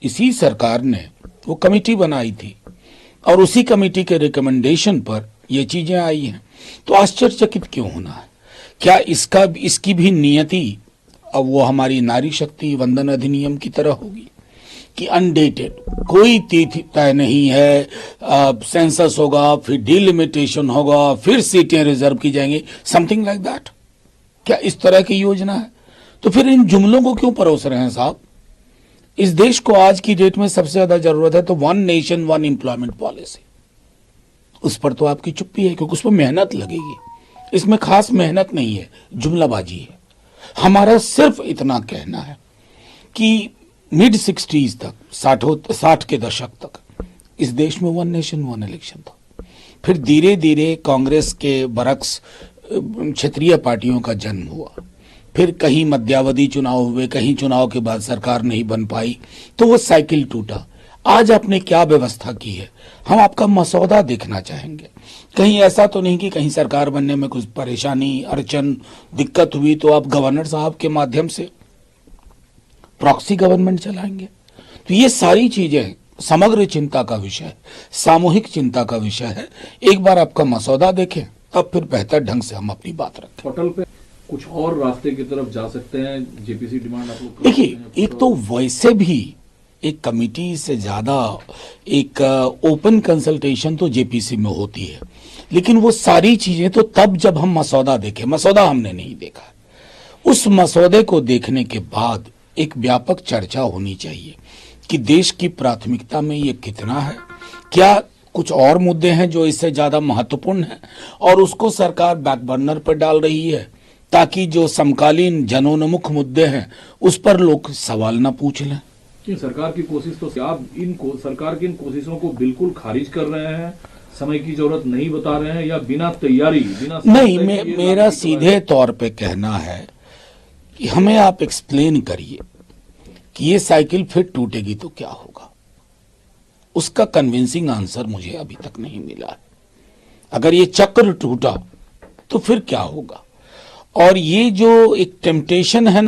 इसी सरकार ने वो कमेटी बनाई थी और उसी कमेटी के रिकमेंडेशन पर ये चीजें आई हैं। तो आश्चर्यचकित क्यों होना है? क्या इसकी भी नियति अब वो हमारी नारी शक्ति वंदन अधिनियम की तरह होगी कि अनडेटेड, कोई तिथि तय नहीं है, सेंसस होगा, फिर डिलिमिटेशन होगा, फिर सीटें रिजर्व की जाएंगी, समथिंग लाइक दैट? क्या इस तरह की योजना है? तो फिर इन जुमलों को क्यों परोस रहे हैं साहब? इस देश को आज की डेट में सबसे ज्यादा जरूरत है तो one nation one employment policy. उस पर तो आपकी चुप्पी है क्योंकि उस पर मेहनत लगेगी। इसमें खास मेहनत नहीं है, जुमलाबाजी है। हमारा सिर्फ इतना कहना है कि मिड 60s तक, 60 के दशक तक इस देश में वन नेशन वन इलेक्शन था। फिर धीरे धीरे कांग्रेस के बरक्स क्षेत्रीय पार्टियों का जन्म हुआ, फिर कहीं मध्यावधि चुनाव हुए, कहीं चुनाव के बाद सरकार नहीं बन पाई, तो वो साइकिल टूटा। आज आपने क्या व्यवस्था की है, हम आपका मसौदा देखना चाहेंगे। कहीं ऐसा तो नहीं कि कहीं सरकार बनने में कुछ परेशानी, अड़चन, दिक्कत हुई तो आप गवर्नर साहब के माध्यम से प्रॉक्सी गवर्नमेंट चलाएंगे? तो ये सारी चीजें समग्र चिंता का विषय है, सामूहिक चिंता का विषय है। एक बार आपका मसौदा देखें, तब फिर बेहतर ढंग से हम अपनी बात रखें। पटल पे कुछ और रास्ते की तरफ जा सकते हैं, जेपीसी डिमांड आप लोग? देखिए, एक तो वैसे भी एक कमिटी से ज्यादा एक ओपन कंसल्टेशन तो जेपीसी में होती है, लेकिन वो सारी चीजें तो तब जब हम मसौदा देखें। मसौदा हमने नहीं देखा। उस मसौदे को देखने के बाद एक व्यापक चर्चा होनी चाहिए कि देश की प्राथमिकता में ये कितना है, क्या कुछ और मुद्दे हैं जो इससे ज्यादा महत्वपूर्ण हैं और उसको सरकार बैक बर्नर पर डाल रही है ताकि जो समकालीन जनोन्मुख मुद्दे हैं उस पर लोग सवाल न पूछ लें। सरकार की कोशिश तो आप सरकार की इन कोशिशों को बिल्कुल खारिज कर रहे हैं, समय की जरूरत नहीं बता रहे हैं, या बिना तैयारी नहीं, मेरा सीधे तौर पे कहना है कि हमें आप एक्सप्लेन करिए कि ये साइकिल फिर टूटेगी तो क्या होगा। उसका कन्विंसिंग आंसर मुझे अभी तक नहीं मिला है। अगर ये चक्र टूटा तो फिर क्या होगा? और ये जो एक टेम्पटेशन है